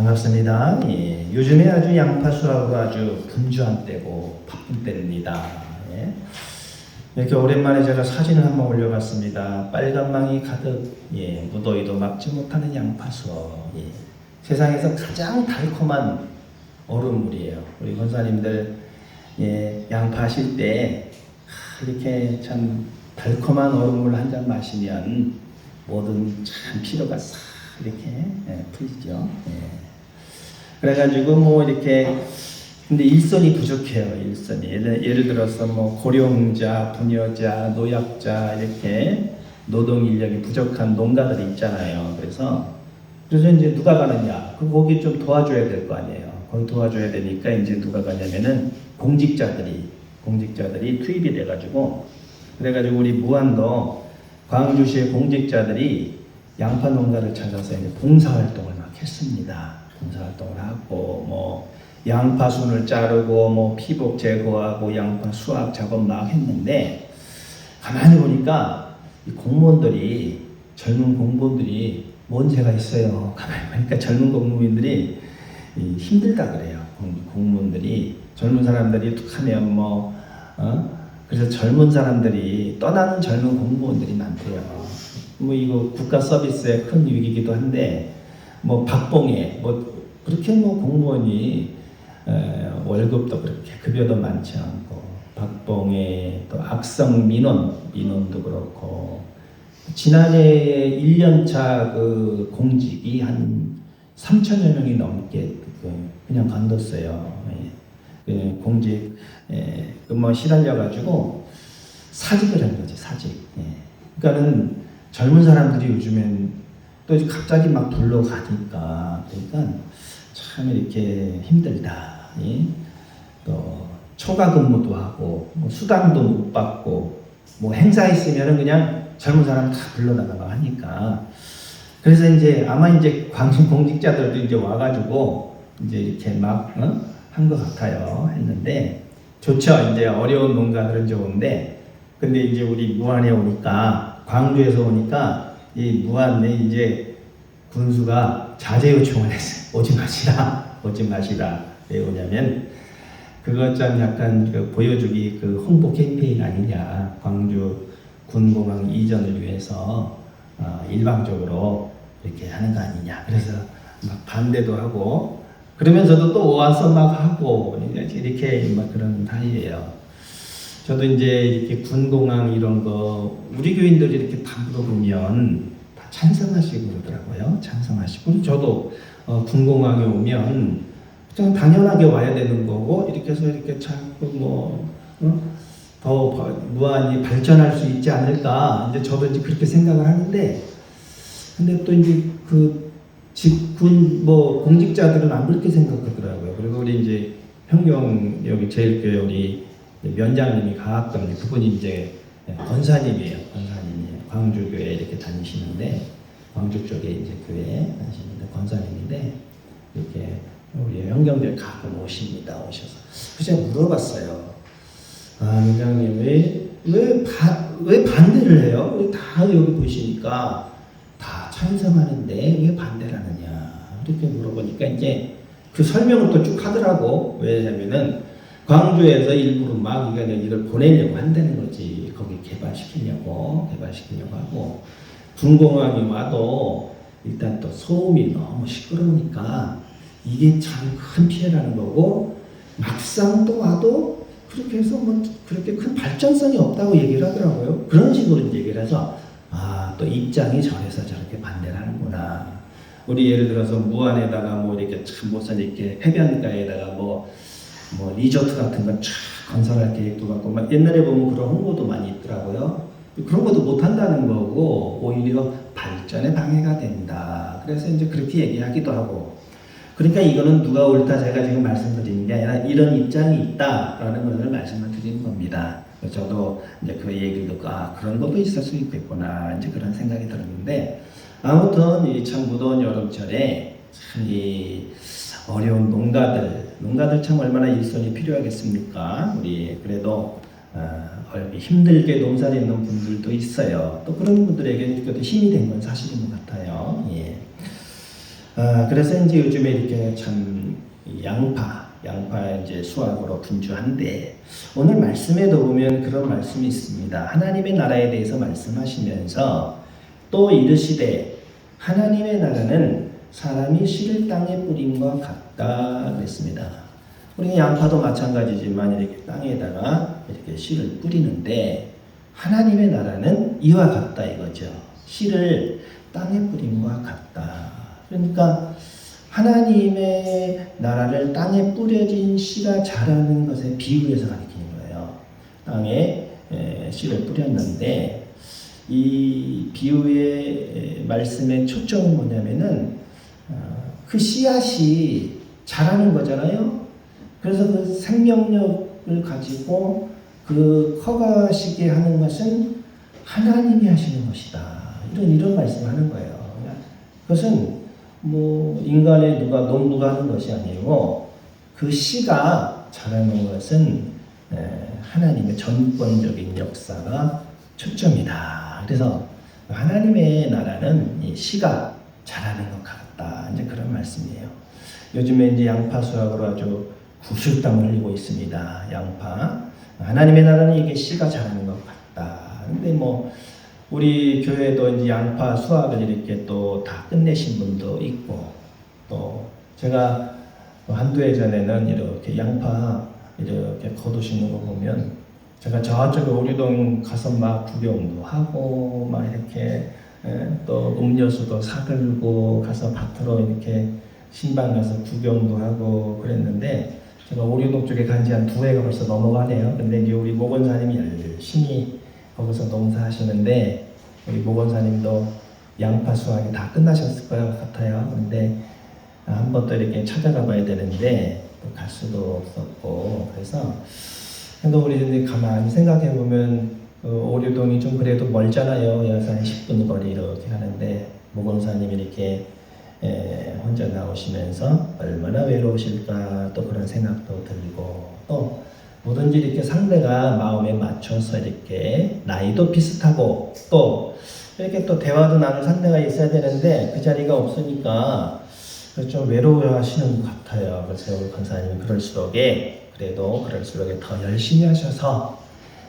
반갑습니다. 예, 요즘에 아주 양파 수확으로 아주 분주한 때고 바쁜 때입니다. 예. 이렇게 오랜만에 제가 사진을 한번 올려봤습니다. 빨간망이 가득, 무더위도 막지 못하는 양파 수확. 예. 세상에서 가장 달콤한 얼음물이에요. 우리 권사님들 양파 하실 때 이렇게 참 달콤한 얼음물 한 잔 마시면 모든 참 피로가 싹 이렇게 풀리죠. 그래가지고 뭐 이렇게 근데 일손이 부족해요. 일손이 예를 들어서 뭐 고령자, 부녀자, 노약자 이렇게 노동 인력이 부족한 농가들이 있잖아요. 그래서 이제 누가 가느냐? 그 거기 좀 도와줘야 될 거 아니에요. 거기 도와줘야 되니까 이제 누가 가냐면은 공직자들이 투입이 돼가지고 그래가지고 우리 무안도 광주시의 공직자들이 양파 농가를 찾아서 이제 봉사활동을 막 했습니다. 봉사활동을 하고 뭐 양파순을 자르고 뭐 피복 제거하고 양파 수확 작업 막 했는데 가만히 보니까 이 공무원들이 젊은 공무원들이 뭔죄가 있어요. 가만히 보니까 젊은 공무원들이 힘들다 그래요. 공무원들이 젊은 사람들이 툭 하면 그래서 젊은 사람들이 떠나는 젊은 공무원들이 많대요. 뭐 이거 국가 서비스의 큰 위기이기도 한데 뭐 박봉에 뭐 그렇게 뭐 공무원이 월급도 그렇게 급여도 많지 않고 박봉에 또 악성 민원도 그렇고 지난해 1년차 그 공직이 한 3천여 명이 넘게 그냥 관뒀어요. 공직 뭐 시달려 가지고 사직을 한 거지 사직. 그러니까는 젊은 사람들이 요즘엔 또 갑자기 막 불러가니까 그러니까 참 이렇게 힘들다. 또 초과 근무도 하고 뭐 수당도 못 받고 뭐 행사 있으면은 그냥 젊은 사람 다 불러다가 하니까 그래서 이제 아마 이제 광주 공직자들도 이제 와가지고 이제 이렇게 막 한 것 같아요. 했는데 좋죠. 이제 어려운 농가들은 좋은데 근데 이제 우리 무안에 오니까 광주에서 오니까 이 무안에 이제 군수가 자제 요청을 했어요. 오지 마시라. 왜 오냐면 그것 좀 약간 그 보여주기 그 홍보 캠페인 아니냐. 광주 군공항 이전을 위해서 일방적으로 이렇게 하는 거 아니냐. 그래서 막 반대도 하고 그러면서도 또 와서 막 하고 이렇게 막 그런 사이예요. 저도 이제 이렇게 군공항 이런 거 우리 교인들이 이렇게 다 물어보면 다 찬성하시고 그러더라고요. 찬성하시고 저도 군공항에 오면 그냥 당연하게 와야 되는 거고 이렇게 해서 이렇게 자꾸 더 무한히 발전할 수 있지 않을까 이제 저도 이제 그렇게 생각을 하는데 근데 또 이제 그 직군 뭐 공직자들은 안 그렇게 생각하더라고요. 그리고 우리 이제 현경 여기 제일교회 우리 면장님이 가학점 그분이 이제 권사님이에요. 광주교회 이렇게 다니시는데 광주 쪽에 이제 교회 다니시는데 권사님인데 이렇게 우리 현경들 가끔 오십니다. 오셔서 그래서 제가 물어봤어요. 면장님 왜 반대를 해요? 왜 다 여기 보시니까 다 찬성하는데 왜 반대를 하느냐 이렇게 물어보니까 이제 그 설명을 또 쭉 하더라고. 왜냐면은 광주에서 일부러 막 이걸 보내려고 한다는 거지. 거기 개발시키려고 하고 군공항이 와도 일단 또 소음이 너무 시끄러우니까 이게 참 큰 피해라는 거고 막상 또 와도 그렇게 해서 뭐 그렇게 큰 발전성이 없다고 얘기를 하더라고요. 그런 식으로 얘기를 해서 또 입장이 저래서 저렇게 반대를 하는구나. 우리 예를 들어서 무안에다가 뭐 이렇게 참 무슨 이렇게 해변가에다가 뭐 리조트 같은 거 쫙 건설할 계획도 갖고 막 옛날에 보면 그런 홍보도 많이 있더라고요. 그런 것도 못 한다는 거고 오히려 발전에 방해가 된다. 그래서 이제 그렇게 얘기하기도 하고. 그러니까 이거는 누가 옳다 제가 지금 말씀드리는 게 아니라 이런 입장이 있다라는 것을 말씀을 드리는 겁니다. 저도 이제 그 얘기를 듣고 그런 것도 있을 수 있겠구나 이제 그런 생각이 들었는데 아무튼 이 참 무더운 여름철에 참 이 어려운 농가들 참 얼마나 일손이 필요하겠습니까? 우리 그래도 힘들게 농사짓는 분들도 있어요. 또 그런 분들에게 힘이 된 건 사실인 것 같아요. 그래서 이제 요즘에 이렇게 참 양파 이제 수확으로 분주한데 오늘 말씀에도 보면 그런 말씀이 있습니다. 하나님의 나라에 대해서 말씀하시면서 또 이르시되 하나님의 나라는 사람이 씨를 땅에 뿌림과 같다 그랬습니다. 우리 양파도 마찬가지지만 이렇게 땅에다가 이렇게 씨를 뿌리는데 하나님의 나라는 이와 같다 이거죠. 씨를 땅에 뿌림과 같다. 그러니까 하나님의 나라를 땅에 뿌려진 씨가 자라는 것에 비유해서 가리키는 거예요. 땅에 씨를 뿌렸는데 이 비유의 말씀의 초점은 뭐냐면은 그 씨앗이 자라는 거잖아요. 그래서 그 생명력을 가지고 그 커가시게 하는 것은 하나님이 하시는 것이다. 이런 말씀하는 거예요. 그것은 뭐 인간의 농부가 하는 것이 아니고 그 씨가 자라는 것은 하나님의 전권적인 역사가 초점이다. 그래서 하나님의 나라는 이 씨가 자라는 것 같다. 이제 그런 말씀이에요. 요즘에 이제 양파 수확으로 아주 구슬땀을 흘리고 있습니다. 양파. 하나님의 나라는 이게 씨가 자라는 것 같다. 근데 뭐 우리 교회도 이제 양파 수확을 이렇게 또 다 끝내신 분도 있고, 또 제가 한두 해 전에는 이렇게 양파 이렇게 거두시는 거 보면 제가 저쪽에 오류동 가서 막 구경도 하고 막 이렇게 또 음료수도 사들고 가서 밭으로 이렇게 신방 가서 구경도 하고 그랬는데 제가 오류동 쪽에 간 지 한 2해가 벌써 넘어가네요. 근데 이제 우리 목원사님이 열심히 거기서 농사하시는데 우리 목원사님도 양파 수확이 다 끝나셨을 것 같아요. 근데 한 번 또 이렇게 찾아가 봐야 되는데 또 갈 수도 없었고 그래서 근데 우리 가만히 생각해 보면 오류동이 좀 그래도 멀잖아요. 여기서 한 10분 거리 이렇게 하는데 목원사님이 이렇게 혼자 나오시면서 얼마나 외로우실까 또 그런 생각도 들고 또 뭐든지 이렇게 상대가 마음에 맞춰서 이렇게 나이도 비슷하고 또 이렇게 또 대화도 나눌 상대가 있어야 되는데 그 자리가 없으니까 좀 외로워하시는 것 같아요. 그래서 우리 권사님은 그럴수록에 더 열심히 하셔서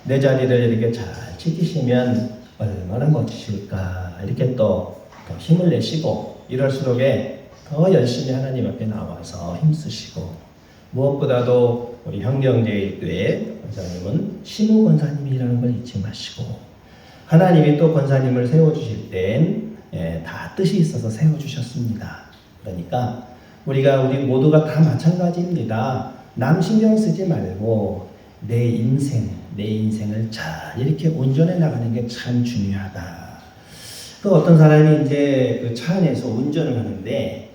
내 자리를 이렇게 잘 지키시면 얼마나 멋지실까 이렇게 또 힘을 내시고 이럴수록에 더 열심히 하나님 앞에 나와서 힘쓰시고 무엇보다도 우리 형경제일교회 권사님은 심우 권사님이라는 걸 잊지 마시고 하나님이 또 권사님을 세워주실 땐 다 뜻이 있어서 세워주셨습니다. 그러니까 우리 모두가 다 마찬가지입니다. 남 신경 쓰지 말고 내 인생을 잘 이렇게 운전해 나가는 게 참 중요하다. 또 어떤 사람이 이제 그 차 안에서 운전을 하는데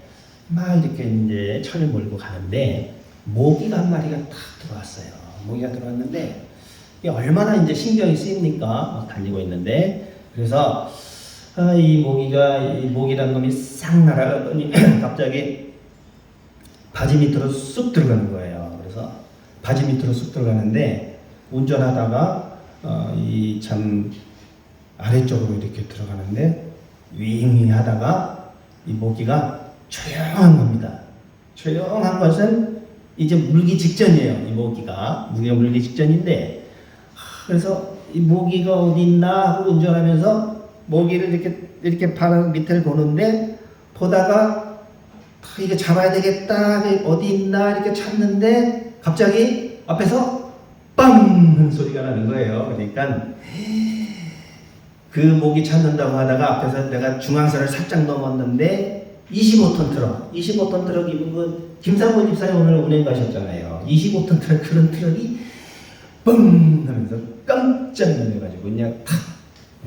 막 이렇게 이제 차를 몰고 가는데 모기가 한 마리가 탁 들어왔어요. 모기가 들어왔는데 이게 얼마나 이제 신경이 쓰입니까? 막 달리고 있는데 그래서 이 모기란 놈이 싹 날아가더니 갑자기 바지 밑으로 쑥 들어가는 거예요. 그래서 바지 밑으로 쑥 들어가는데 운전하다가 이 참 아래쪽으로 이렇게 들어가는데 윙윙 하다가 이 모기가 조용한 겁니다. 조용한 것은 이제 물기 직전이에요. 이 모기가 물기 직전인데 그래서 이 모기가 어디 있나 하고 운전하면서 모기를 이렇게 바로 밑을 보는데 보다가 이게 잡아야 되겠다 어디 있나 이렇게 찾는데 갑자기 앞에서 빵 하는 소리가 나는 거예요. 그러니까 그 모기 찾는다고 하다가 앞에서 내가 중앙선을 살짝 넘었는데 25톤 트럭이 김상곤 집사님 오늘 운행 가셨잖아요. 25톤 트럭 그런 트럭이 뻥 하면서 깜짝 놀라가지고 그냥 탁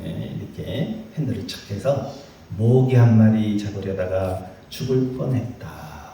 이렇게 핸들을 착 해서 모기 한 마리 잡으려다가 죽을 뻔했다.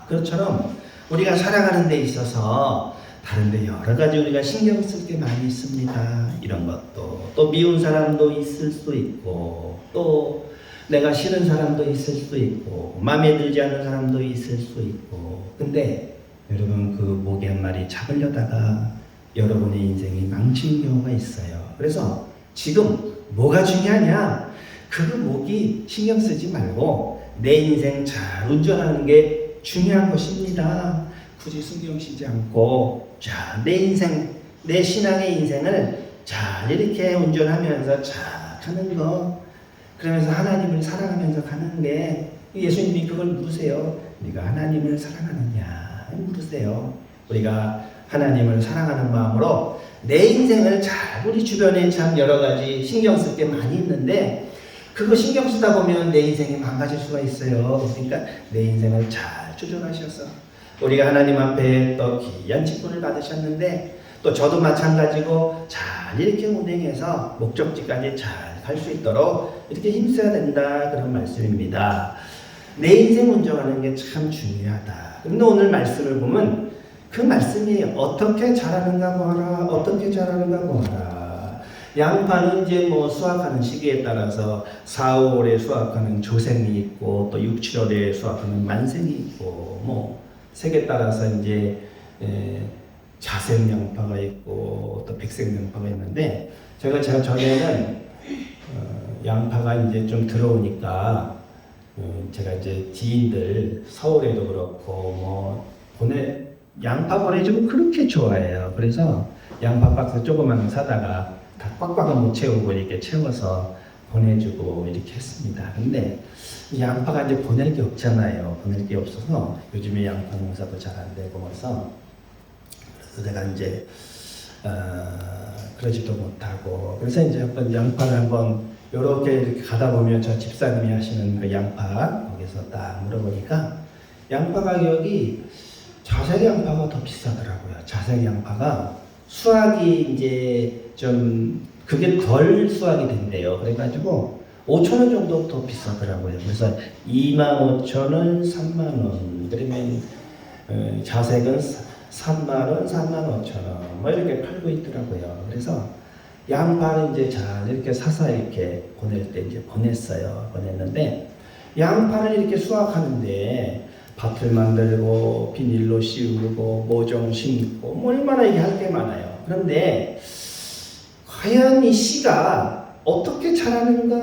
그것처럼 우리가 살아가는 데 있어서 다른 데 여러 가지 우리가 신경 쓸 게 많이 있습니다. 이런 것도 또 미운 사람도 있을 수 있고 또 내가 싫은 사람도 있을 수 있고 마음에 들지 않는 사람도 있을 수 있고 근데 여러분 그 모기 한 마리 잡으려다가 여러분의 인생이 망친 경우가 있어요. 그래서 지금 뭐가 중요하냐? 그 모기 신경 쓰지 말고 내 인생 잘 운전하는 게 중요한 것입니다. 굳이 신경 쓰지 않고 자, 내 인생, 내 신앙의 인생을 잘 이렇게 운전하면서 잘 가는 거, 그러면서 하나님을 사랑하면서 가는 게, 예수님이 그걸 물으세요. 네가 하나님을 사랑하느냐 물으세요. 우리가 하나님을 사랑하는 마음으로 내 인생을 잘, 우리 주변에 참 여러 가지 신경 쓸 게 많이 있는데 그거 신경 쓰다 보면 내 인생이 망가질 수가 있어요. 그러니까 내 인생을 잘 조절하셔서, 우리가 하나님 앞에 또 귀한 직분을 받으셨는데 또 저도 마찬가지고 잘 이렇게 운행해서 목적지까지 잘 갈 수 있도록 이렇게 힘써야 된다, 그런 말씀입니다. 내 인생 운전하는 게 참 중요하다. 그런데 오늘 말씀을 보면 그 말씀이 어떻게 자라는가 보아라, 어떻게 자라는가 보아라. 양파는 이제 뭐 수확하는 시기에 따라서 4, 5월에 수확하는 조생이 있고 또 6, 7월에 수확하는 만생이 있고 뭐 색에 따라서 이제 자색 양파가 있고 또 백색 양파가 있는데, 제가 전에는 양파가 이제 좀 들어오니까 제가 이제 지인들 서울에도 그렇고 뭐 양파 보내주면 그렇게 좋아해요. 그래서 양파 박스 조그만 거 사다가 다 꽉꽉은 못 채우고 이렇게 채워서 보내주고 이렇게 했습니다. 근데 양파가 이제 보낼 게 없잖아요. 보낼 게 없어서 요즘에 양파 농사도 잘 안 되고 해서, 그래서 내가 이제 그러지도 못하고, 그래서 이제 한번 양파를 한번 이렇게 가다 보면 저 집사님이 하시는 그 양파 거기서 딱 물어보니까 양파 가격이 자색 양파가 더 비싸더라고요. 자색 양파가 수확이 이제 좀 그게 덜 수확이 된대요. 그래가지고 5,000원 정도 더 비싸더라고요. 그래서 25,000원, 3만원, 그러면 자색은 3만원, 35,000원 뭐 이렇게 팔고 있더라고요. 그래서 양파를 이제 잘 이렇게 사서 이렇게 보낼 때 이제 보냈는데, 양파를 이렇게 수확하는데 밭을 만들고 비닐로 씌우고 모종 심고 뭐 얼마나 이게 할 게 많아요. 그런데 과연 이 씨가 어떻게 자라는가,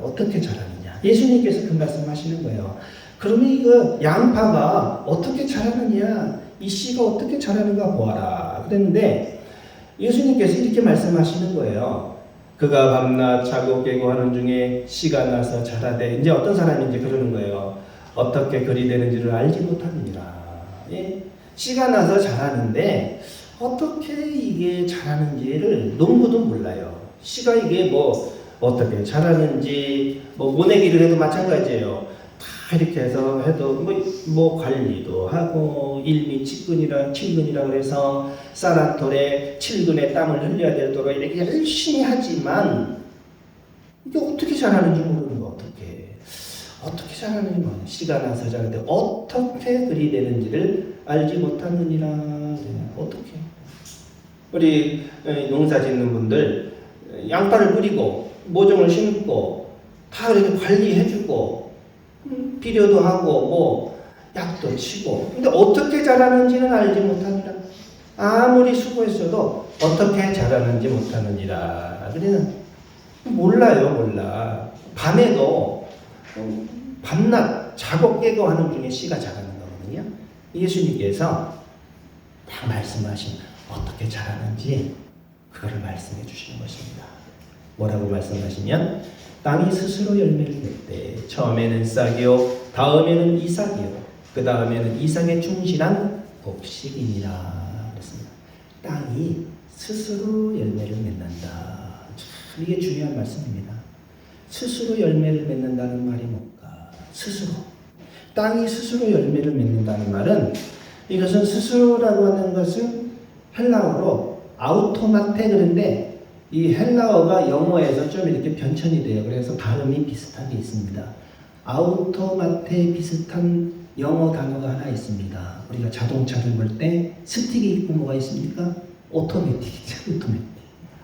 어떻게 자라느냐, 예수님께서 그 말씀하시는 거예요. 그러면 이거 양파가 어떻게 자라느냐, 이 씨가 어떻게 자라는가 보아라 그랬는데, 예수님께서 이렇게 말씀하시는 거예요. 그가 밤낮 자고 깨고 하는 중에 씨가 나서 자라되, 이제 어떤 사람이 이제 그러는 거예요. 어떻게 그리 되는지를 알지 못하느니라. 예? 씨가 나서 자라는데 어떻게 이게 자라는지를 농부도 몰라요. 씨가 이게 뭐 어떻게 자라는지, 뭐 모내기를 해도 마찬가지예요. 다 이렇게 해서 해도 뭐 관리도 하고 1미 7근이라 그래서 쌀한톨에 7근의 땀을 흘려야 되도록 이렇게 열심히 하지만 이게 어떻게 자라는지 모르는 거, 어떻게 자라는지 모르는, 씨가 나서 자라는데 어떻게 그리 되는지를 알지 못하느니라. 어떻게? 우리 농사 짓는 분들 양파를 뿌리고 모종을 심고 다 이렇게 관리해주고 비료도 하고 뭐 약도 치고, 근데 어떻게 자라는지는 알지 못하니라. 아무리 수고했어도 어떻게 자라는지 못하느니라. 그래서 몰라. 밤에도 밤낮 자고 깨고 하는 중에 씨가 자라는 거거든요. 예수님께서 딱 말씀하신 어떻게 자라는지 그거를 말씀해 주시는 것입니다. 뭐라고 말씀하시면, 땅이 스스로 열매를 맺되 처음에는 싹이요 다음에는 이삭이요 그 다음에는 이삭에 충실한 곡식이니라 그랬습니다. 땅이 스스로 열매를 맺는다. 참 이게 중요한 말씀입니다. 스스로 열매를 맺는다는 말이 뭘까? 스스로. 땅이 스스로 열매를 맺는다는 말은, 이것은 스스로라고 하는 것은 헬라어로 아우토마테, 그런데 이 헬라어가 영어에서 좀 이렇게 변천이 돼요. 그래서 발음이 비슷한 게 있습니다. 아우토마테 비슷한 영어 단어가 하나 있습니다. 우리가 자동차를 볼 때 스틱이 있고 뭐가 있습니까? 오토매틱이죠.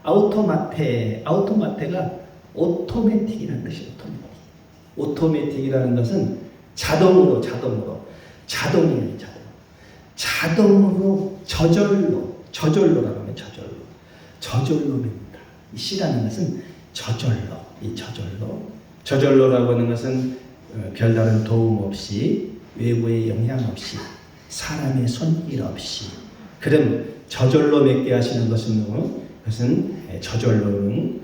아우토마테가 오토매틱이라는 뜻이에요. 오토매틱이라는 것은 자동이에요. 자동으로 저절로라고 하면 저절로 맺는다. 이 씨라는 것은 저절로라고 하는 것은 별다른 도움 없이 외부의 영향 없이 사람의 손길 없이 그럼 저절로 맺게 하시는 것은 그것은 저절로는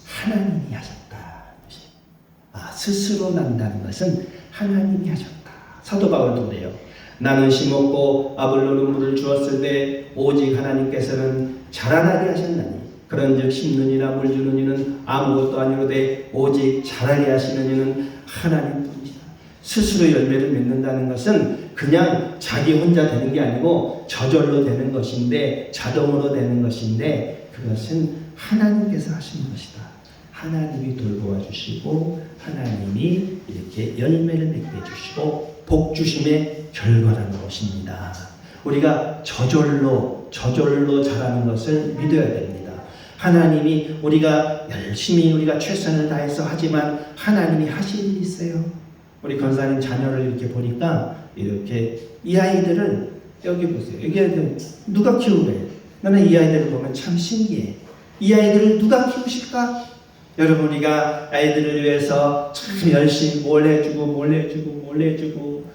하나님이 하셨다. 스스로 난다는 것은 하나님이 하셨다. 사도 바울도 그래요. 나는 심었고 아볼로는 물을 주었을 때 오직 하나님께서는 자라나게 하셨나니 그런즉 심는 이나 물 주는 이는 아무것도 아니로되 오직 자라게 하시는 이는 하나님뿐이시다. 스스로 열매를 맺는다는 것은 그냥 자기 혼자 되는 게 아니고 저절로 되는 것인데 자동으로 되는 것인데 그것은 하나님께서 하시는 것이다. 하나님이 돌보아 주시고 하나님이 이렇게 열매를 맺게 해주시고 복 주심의 결과라는 것입니다. 우리가 저절로 자라는 것을 믿어야 됩니다. 하나님이 우리가 열심히 우리가 최선을 다해서 하지만 하나님이 하실 일이 있어요. 우리 권사님 자녀를 이렇게 보니까 이렇게 이 아이들을 여기 보세요. 여기 아이들 누가 키우래? 나는 이 아이들을 보면 참 신기해. 이 아이들을 누가 키우실까? 여러분 우리가 아이들을 위해서 참 열심히 뭘 해주고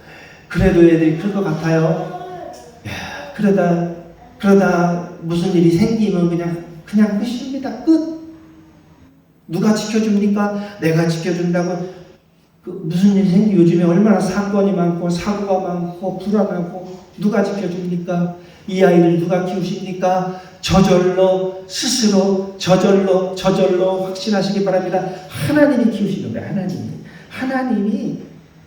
그래도 애들이 클 것 같아요. 야, 그러다 무슨 일이 생기면 그냥 끝입니다. 끝. 누가 지켜줍니까? 내가 지켜준다고 무슨 일이 생기 요즘에 얼마나 사건이 많고 사고가 많고 불안하고 누가 지켜줍니까? 이 아이를 누가 키우십니까? 저절로 스스로 저절로 확신하시기 바랍니다. 하나님이 키우시는 거예요. 하나님이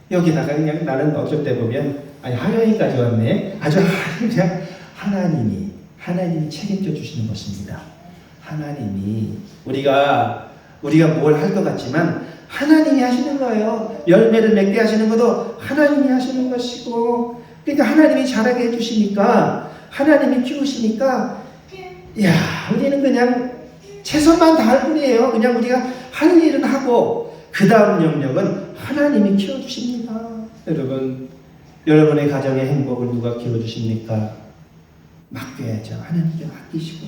여기다가 그냥 나는 어쩔 때 보면 하영이까지 왔네. 아주 그냥 하나님이 책임져 주시는 것입니다. 하나님이 우리가 뭘 할 것 같지만 하나님이 하시는 거예요. 열매를 맺게 하시는 것도 하나님이 하시는 것이고 그러니까 하나님이 자라게 해주시니까 하나님이 키우시니까 우리는 그냥 최선만 다할 뿐이에요. 그냥 우리가 할 일은 하고 그 다음 영역은 하나님이 키워주십니다. 여러분의 가정의 행복을 누가 키워주십니까? 맡겨야죠. 하나님께 맡기시고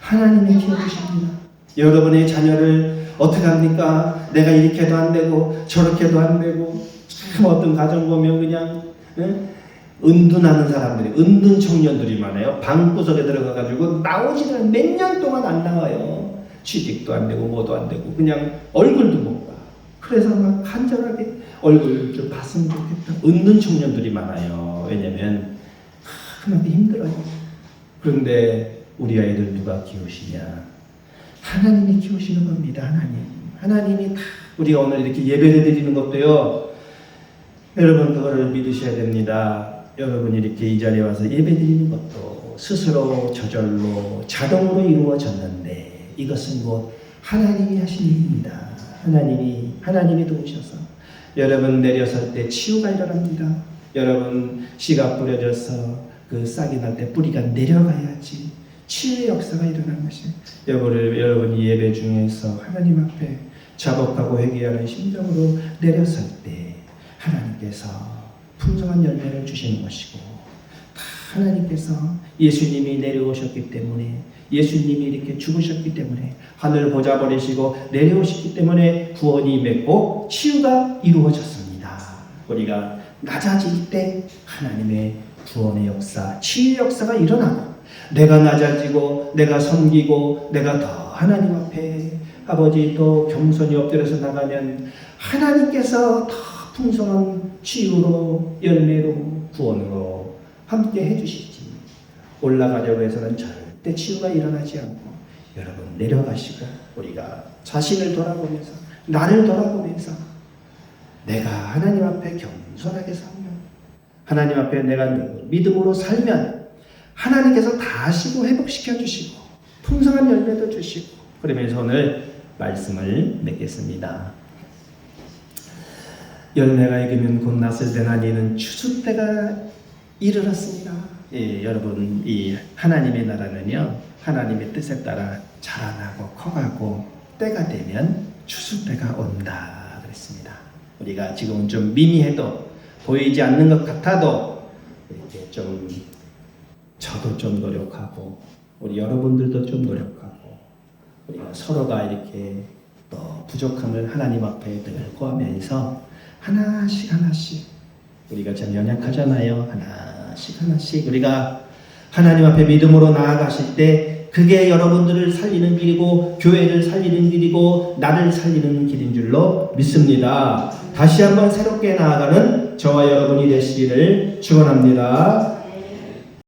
하나님이 키워주십니다. 여러분의 자녀를 어떻게 합니까? 내가 이렇게도 안 되고 저렇게도 안 되고 참 어떤 가정 보면 그냥 은둔하는 사람들이 은둔 청년들이 많아요. 방구석에 들어가가지고 나오지는 몇 년 동안 안 나와요. 취직도 안 되고 뭐도 안 되고 그냥 얼굴도 못 봐. 그래서 막 간절하게 얼굴 좀 봤으면 좋겠다. 은둔 청년들이 많아요. 왜냐면 그만큼 힘들어요. 그런데 우리 아이들 누가 키우시냐? 하나님이 키우시는 겁니다. 하나님이 다 우리가 오늘 이렇게 예배를 드리는 것도요. 여러분 그거를 믿으셔야 됩니다. 여러분이 이렇게 이 자리에 와서 예배 드리는 것도 스스로 저절로 자동으로 이루어졌는데 이것은 곧 하나님이 하신 일입니다. 하나님이 도우셔서 여러분 내려설 때 치유가 일어납니다. 여러분 씨가 뿌려져서 그 싹이 날 때 뿌리가 내려가야지 치유의 역사가 일어난 것이에요. 여러분이 예배 중에서 하나님 앞에 자복하고 회개하는 심정으로 내려설 때 하나님께서 풍성한 열매를 주시는 것이고 하나님께서 예수님이 내려오셨기 때문에 예수님이 이렇게 죽으셨기 때문에 하늘 보좌 버리시고 내려오셨기 때문에 구원이 맺고 치유가 이루어졌습니다. 우리가 낮아질 때 하나님의 구원의 역사, 치유의 역사가 일어나고 내가 낮아지고 내가 섬기고 내가 더 하나님 앞에 아버지 또 겸손히 엎드려서 나가면 하나님께서 더 풍성한 치유로 열매로 구원으로 함께 해주시지. 올라가려고 해서는 절대 치유가 일어나지 않고 여러분 내려가시고 우리가 자신을 돌아보면서 나를 돌아보면서 내가 하나님 앞에 겸손하게 살면 하나님 앞에 내가 믿음으로 살면 하나님께서 다 하시고 회복시켜 주시고 풍성한 열매도 주시고 그러면서 오늘 말씀을 맺겠습니다. 열매가 익으면 곧 났을 때나 이는 추수 때가 이르렀습니다. 여러분 이 하나님의 나라는요 하나님의 뜻에 따라 자라나고 커가고 때가 되면 추수 때가 온다 그랬습니다. 우리가 지금은 좀 미미해도 보이지 않는 것 같아도 이렇게 좀 저도 좀 노력하고 우리 여러분들도 좀 노력하고 우리가 서로가 이렇게 또 부족함을 하나님 앞에 늘 구하면서 하나씩 우리가 참 연약하잖아요. 하나씩 우리가 하나님 앞에 믿음으로 나아가실 때 그게 여러분들을 살리는 길이고 교회를 살리는 길이고 나를 살리는 길인 줄로 믿습니다. 다시 한번 새롭게 나아가는 저와 여러분이 되시기를 축원합니다.